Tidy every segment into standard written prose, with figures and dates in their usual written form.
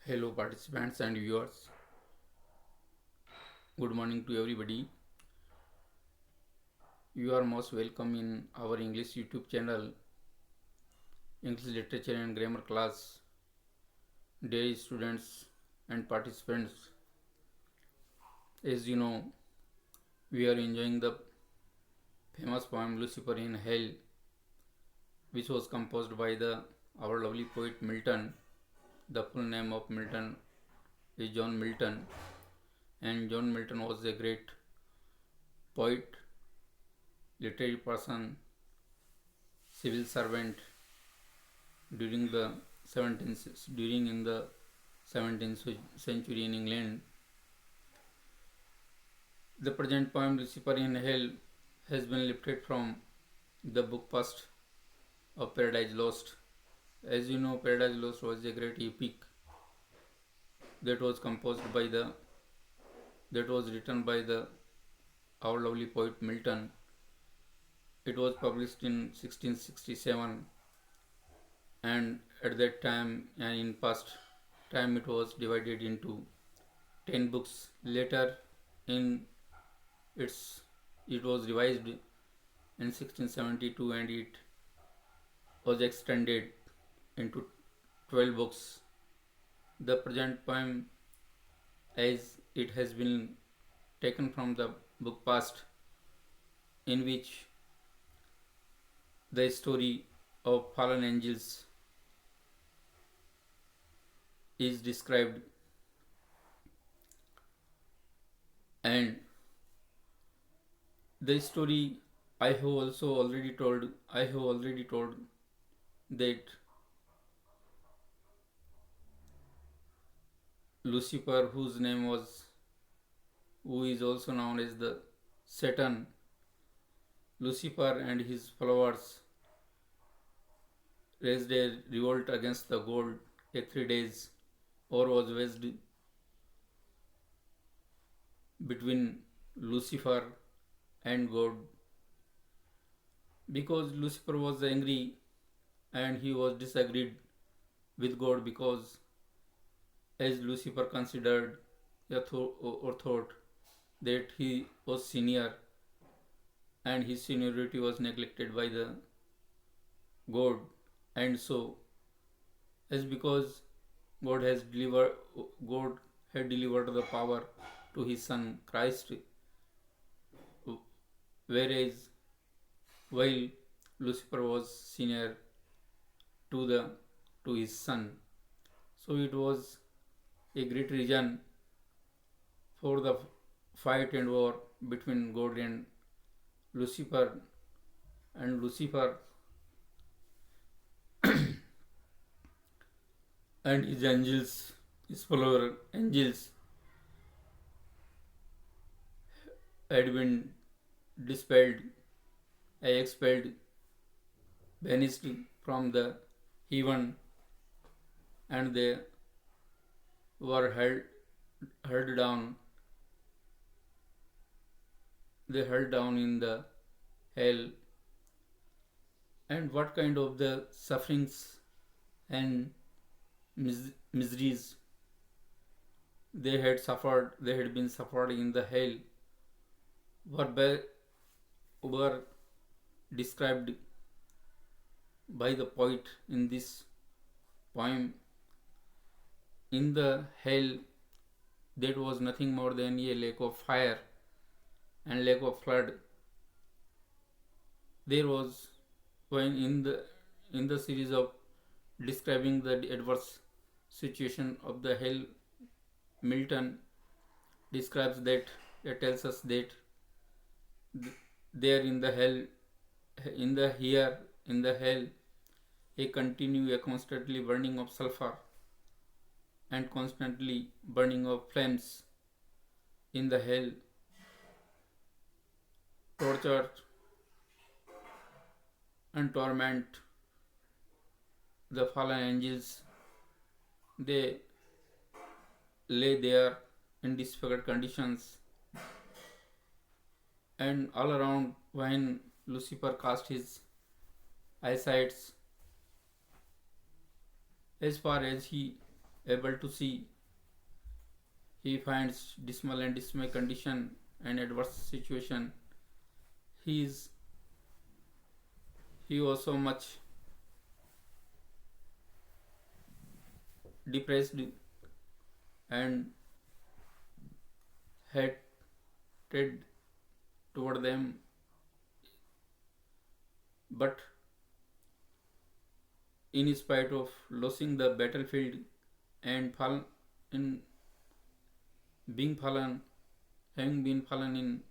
Hello, participants and viewers. Good morning to everybody. You are most welcome in our English YouTube channel, English Literature and Grammar class. Dear students and participants, as you know, we are enjoying the famous poem Lucifer in Hell, which was composed by our lovely poet Milton. The full name of Milton is John Milton, and John Milton was a great poet, literary person, civil servant during the 17th century in England. The present poem Lucifer in Hell has been lifted from the book Past of Paradise Lost. As you know, Paradise Lost was a great epic that was written by the our lovely poet Milton. It was published in 1667, and at that time and in past time it was divided into 10 books. Later in its it was revised in 1672 and it was extended into 12 books. The present poem, as it has been taken from the book Past, in which the story of fallen angels is described, and the story I have already told that Lucifer, who is also known as the Satan, Lucifer and his followers raised a revolt against the God. A 3 days war was waged between Lucifer and God, because Lucifer was angry and he was disagreed with God, because as Lucifer considered or thought that he was senior and his seniority was neglected by the God, and so as because God had delivered the power to his son Christ, whereas while Lucifer was senior to his son, so it was a great reason for the fight and war between God and Lucifer. And Lucifer and his follower angels, had been dispelled, expelled, banished from the heaven, and they were held down. They held down in the hell, and what kind of the sufferings and miseries they had been suffered in the hell were described by the poet in this poem. In the hell, that was nothing more than a lake of fire and lake of flood. There was, when in the series of describing the adverse situation of the hell, Milton describes that, tells us that there in the hell, in the hell, a constantly burning of sulfur and constantly burning of flames. In the hell, torture and torment the fallen angels. They lay there in disfigured conditions, and all around, when Lucifer cast his eyesights as far as he able to see. He finds dismal and dismay condition and adverse situation. He is he was so much depressed and hatred toward them, but in spite of losing the battlefield and in being fallen, having been fallen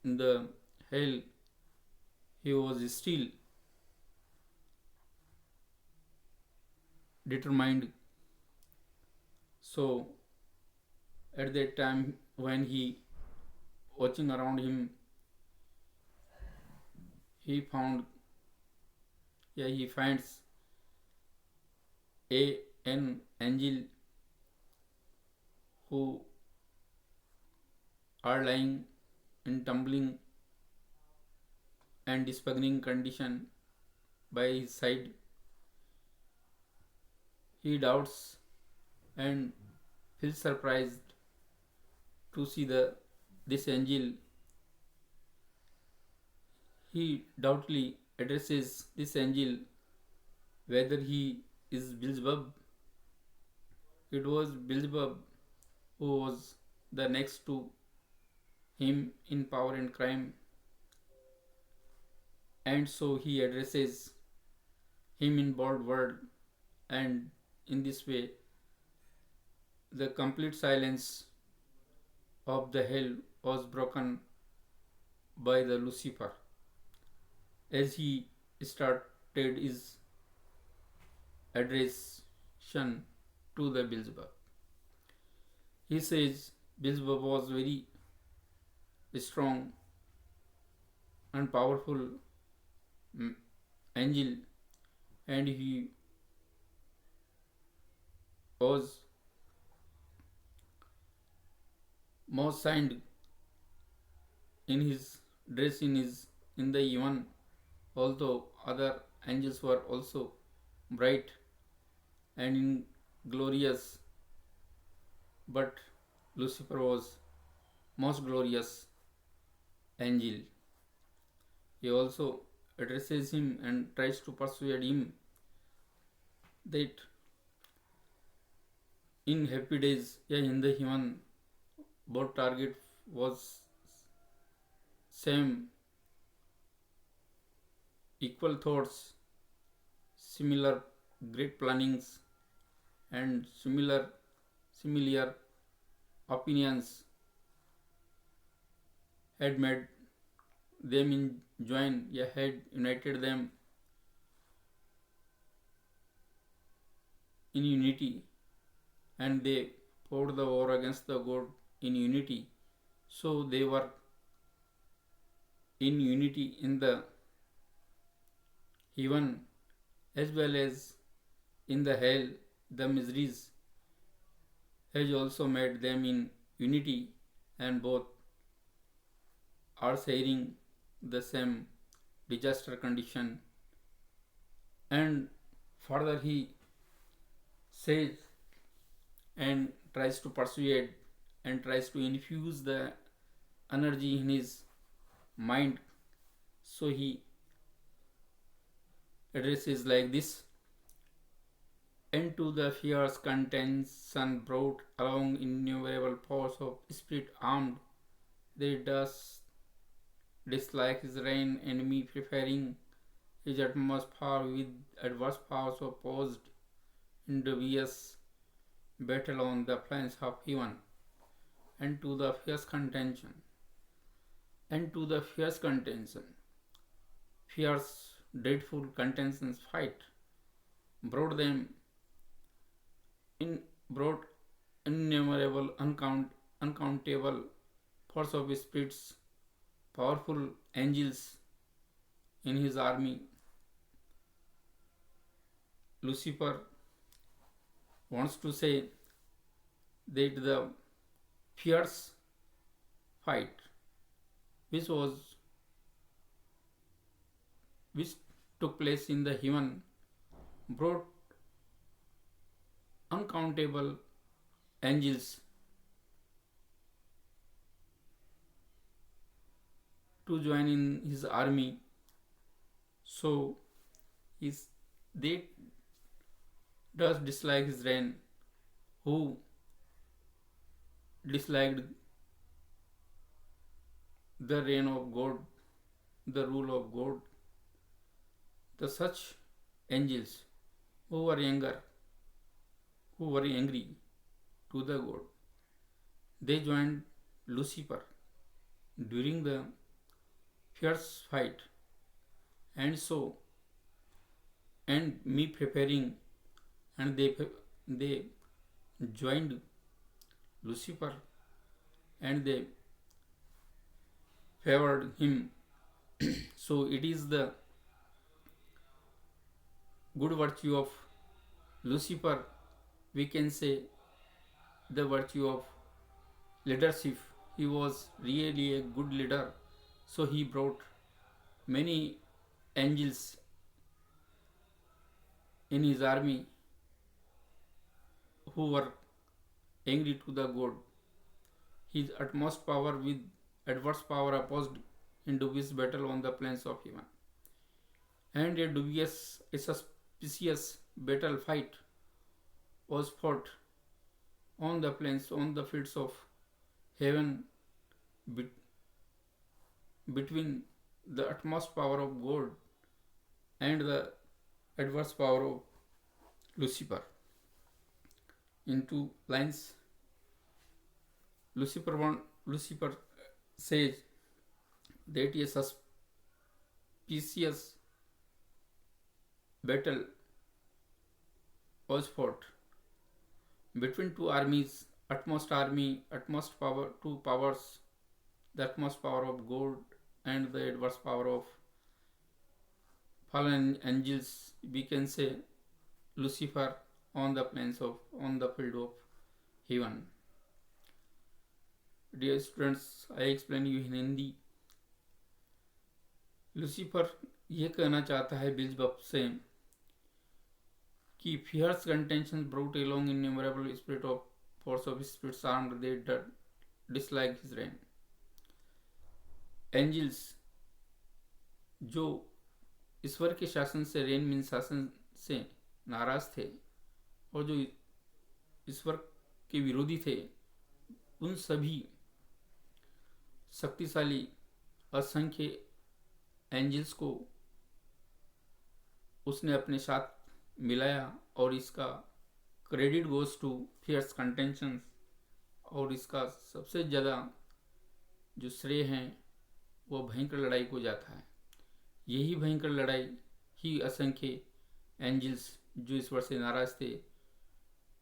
in the hell, he was still determined. So at that time when he watching around him, he found he finds an angel who are lying in tumbling and disfiguring condition by his side. He doubts and feels surprised to see this angel. He doubtfully addresses this angel whether he is Beelzebub. It was Beelzebub who was the next to him in power and crime, and so he addresses him in bold word, and in this way the complete silence of the hell was broken by the Lucifer as he started his addressation to the Beelzebub. He says Beelzebub was very strong and powerful angel, and he was most signed in his dress in the even, although other angels were also bright and in glorious, but Lucifer was most glorious angel. He also addresses him and tries to persuade him that in happy days, in the heaven, both target was same, equal thoughts, similar great plannings, and similar opinions had made them in join, had united them in unity, and they fought the war against the god in unity. So they were in unity in the heaven as well as in the hell. The miseries has also made them in unity, and both are sharing the same disaster condition. And further he says and tries to persuade and tries to infuse the energy in his mind. So he addresses like this: and to the fierce contention brought along innumerable force of spirit armed, they does dislike his reign, enemy preferring his atmosphere with adverse powers opposed in dubious battle on the plains of heaven, and to the fierce contention, fierce dreadful contentions fight, brought them brought innumerable uncountable force of spirits, powerful angels in his army. Lucifer wants to say that the fierce fight which took place in the heaven brought uncountable angels to join in his army. So is they does dislike his reign, who disliked the reign of God, the rule of God. The such angels who were younger, who were angry to the God, they joined Lucifer during the fierce fight, and so and me preparing, and they joined Lucifer, and they favored him. So it is the good virtue of Lucifer, we can say the virtue of leadership. He was really a good leader, so he brought many angels in his army who were angry to the God. His utmost power with adverse power opposed in dubious battle on the plains of heaven. And a suspicious battle fight was fought on the plains, on the fields of heaven, between the utmost power of God and the adverse power of Lucifer. In 2 lines, Lucifer says that a suspicious battle was fought between two armies, utmost power, two powers, the utmost power of God and the adverse power of fallen angels, we can say Lucifer, on the field of heaven. Dear students, I explain you in Hindi. Lucifer ये कहना चाहता है बिल्जबब से कि fierce contentions brought along innumerable spirit of force of spirits armed, they dislike his reign. Angels जो ईश्वर के शासन से, रेन मीन शासन से नाराज थे और जो ईश्वर के विरोधी थे, उन सभी शक्तिशाली असंख्य एंजल्स को उसने अपने साथ मिलाया, और इसका credit goes to fears contentions, और इसका सबसे ज़्यादा जो श्रेय हैं वो भयंकर लड़ाई को जाता है। यही भयंकर लड़ाई ही असंख्य एंजल्स जो ईश्वर से नाराज थे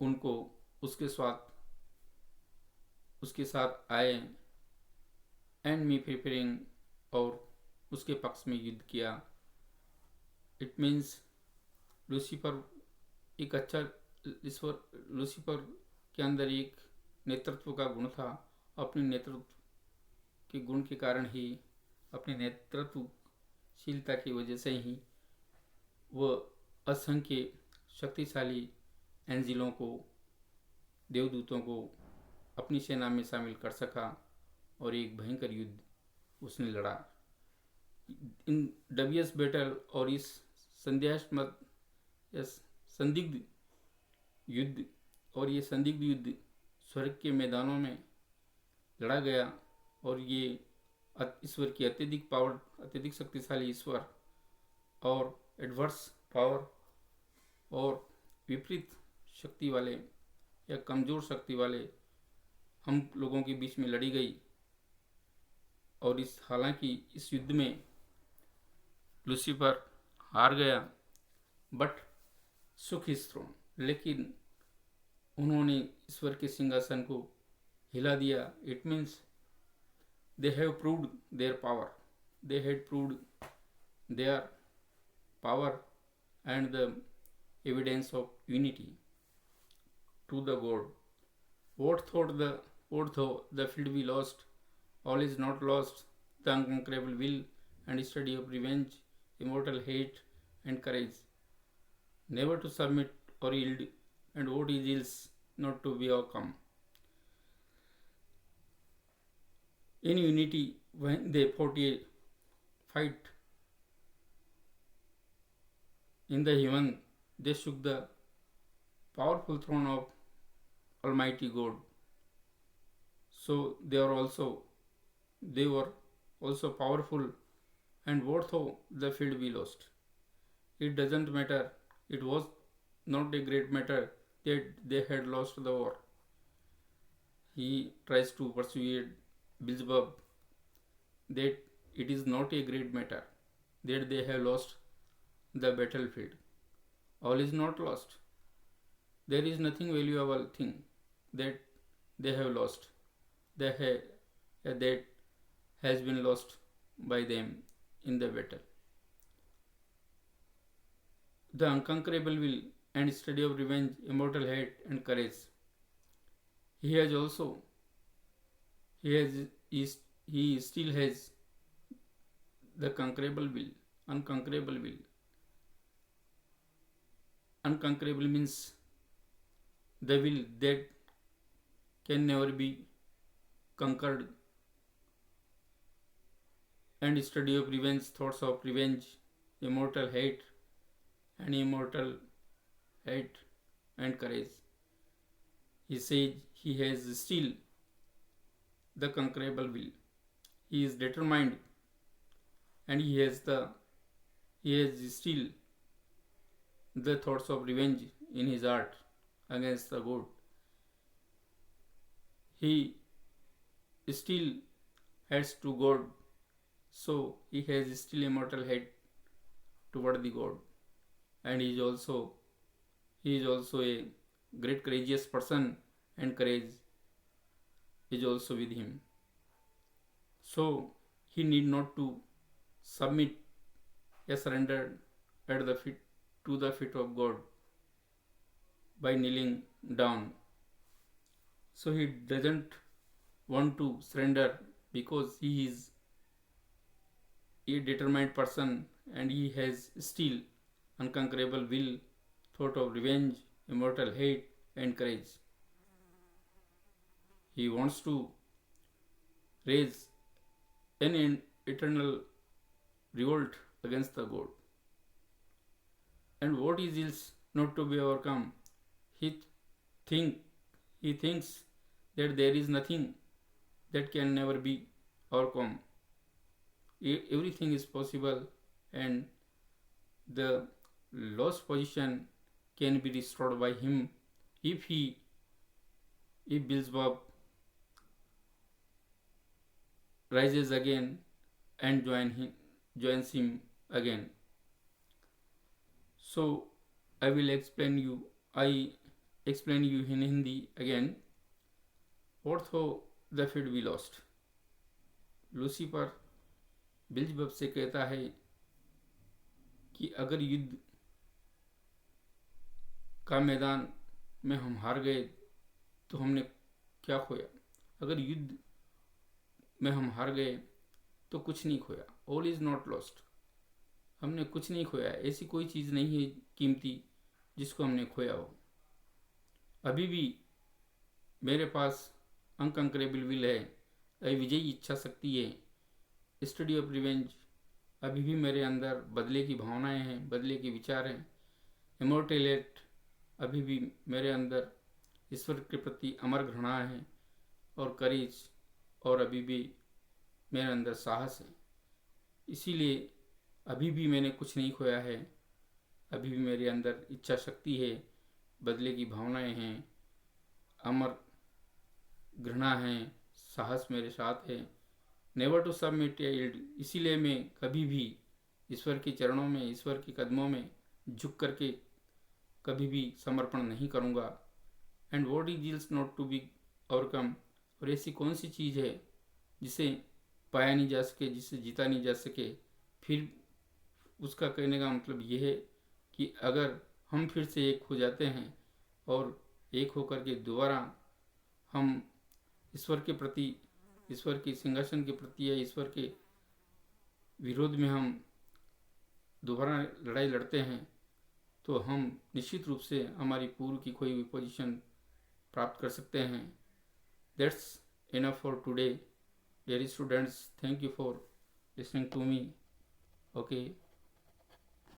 उनको उसके साथ आए एंड मी प्रिपेयरिंग, और उसके पक्ष में युद्ध किया। इट मीन्स लूसीफर एक अच्छा ईश्वर, लूसीफर के अंदर एक नेतृत्व का गुण था। अपने नेतृत्व के गुण के कारण ही, अपनी नेतृत्वशीलता की वजह से ही वह असंख्य शक्तिशाली एंजिलों को, देवदूतों को अपनी सेना में शामिल कर सका और एक भयंकर युद्ध उसने लड़ा। इन डबियस बैटल, और इस संदेहास्पद संदिग्ध युद्ध, और ये संदिग्ध युद्ध स्वर्ग के मैदानों में लड़ा गया, और ये ईश्वर की अत्यधिक शक्तिशाली ईश्वर और एडवर्स पावर और विपरीत शक्ति वाले या कमज़ोर शक्ति वाले हम लोगों के बीच में लड़ी गई। और हालांकि इस युद्ध में लूसीफर हार गया, बट सुख हिज थ्रोन, लेकिन उन्होंने ईश्वर के सिंहासन को हिला दिया। It means they have proved their power, they had proved their power and the evidence of unity to the God. What though the field be lost, all is not lost. The unconquerable will and study of revenge, immortal hate and courage, never to submit or yield and what is ills not to be overcome. In unity, when they fought a fight in the heaven, they shook the powerful throne of Almighty God. So they were also powerful, and what though the field we lost? It doesn't matter. It was not a great matter that they had lost the war. He tries to persuade Beelzebub that it is not a great matter that they have lost the battlefield. All is not lost. There is nothing valuable thing that they have lost. That has been lost by them in the battle. The unconquerable will and study of revenge, immortal hate and courage. He has also he still has the unconquerable will. Unconquerable means the will that can never be conquered, and study of revenge, thoughts of revenge, immortal hate and courage. He says he has still the conquerable will. He is determined, and he has still the thoughts of revenge in his heart against the God. He still heads to God, so he has still immortal hate toward the God, and he is also a great courageous person, and courage is also with him. So he need not to submit a surrender at the feet of God by kneeling down. So he doesn't want to surrender because he is a determined person, and he has still unconquerable will, thought of revenge, immortal hate and courage. He wants to raise an eternal revolt against the God. And what is ills not to be overcome? He thinks that there is nothing that can never be overcome. Everything is possible, and the lost position can be restored by him if Beelzebub rises again and joins him again. So I explain you in Hindi again. What though the field we lost? Lucifer Beelzebub से कहता है कि अगर युद्ध का मैदान में हम हार गए तो हमने क्या खोया? अगर युद्ध में हम हार गए तो कुछ नहीं खोया. All is not lost. हमने कुछ नहीं खोया. ऐसी कोई चीज़ नहीं है कीमती जिसको हमने खोया हो. अभी भी मेरे पास अनकंकरेबल विल है, अविजयी इच्छा शक्ति है, स्टडी ऑफ रिवेंज. अभी भी मेरे अंदर बदले की भावनाएं हैं, बदले के विचार हैं. इमोर्टेलेट, अभी भी मेरे अंदर ईश्वर के प्रति अमर घृणा है. और करेज, और अभी भी मेरे अंदर साहस है. इसीलिए अभी भी मैंने कुछ नहीं खोया है. अभी भी मेरे अंदर इच्छा शक्ति है, बदले की भावनाएं हैं, अमर घृणा है, साहस मेरे साथ है. नेवर टू सबमिट या यील्ड. इसीलिए मैं कभी भी ईश्वर के चरणों में, ईश्वर के कदमों में झुक करके कभी भी समर्पण नहीं करूँगा. And what is else not to be overcome. और ऐसी कौन सी चीज़ है जिसे पाया नहीं जा सके, जिसे जीता नहीं जा सके. फिर उसका कहने का मतलब ये है कि अगर हम फिर से एक हो जाते हैं और एक होकर के दोबारा हम ईश्वर के प्रति, ईश्वर के सिंहासन के प्रति या ईश्वर के विरोध में हम दोबारा लड़ाई लड़ते हैं तो हम निश्चित रूप से हमारी पूर्व की खोई हुई पोजीशन प्राप्त कर सकते हैं। That's enough for today dear students, thank you for listening to me. Okay.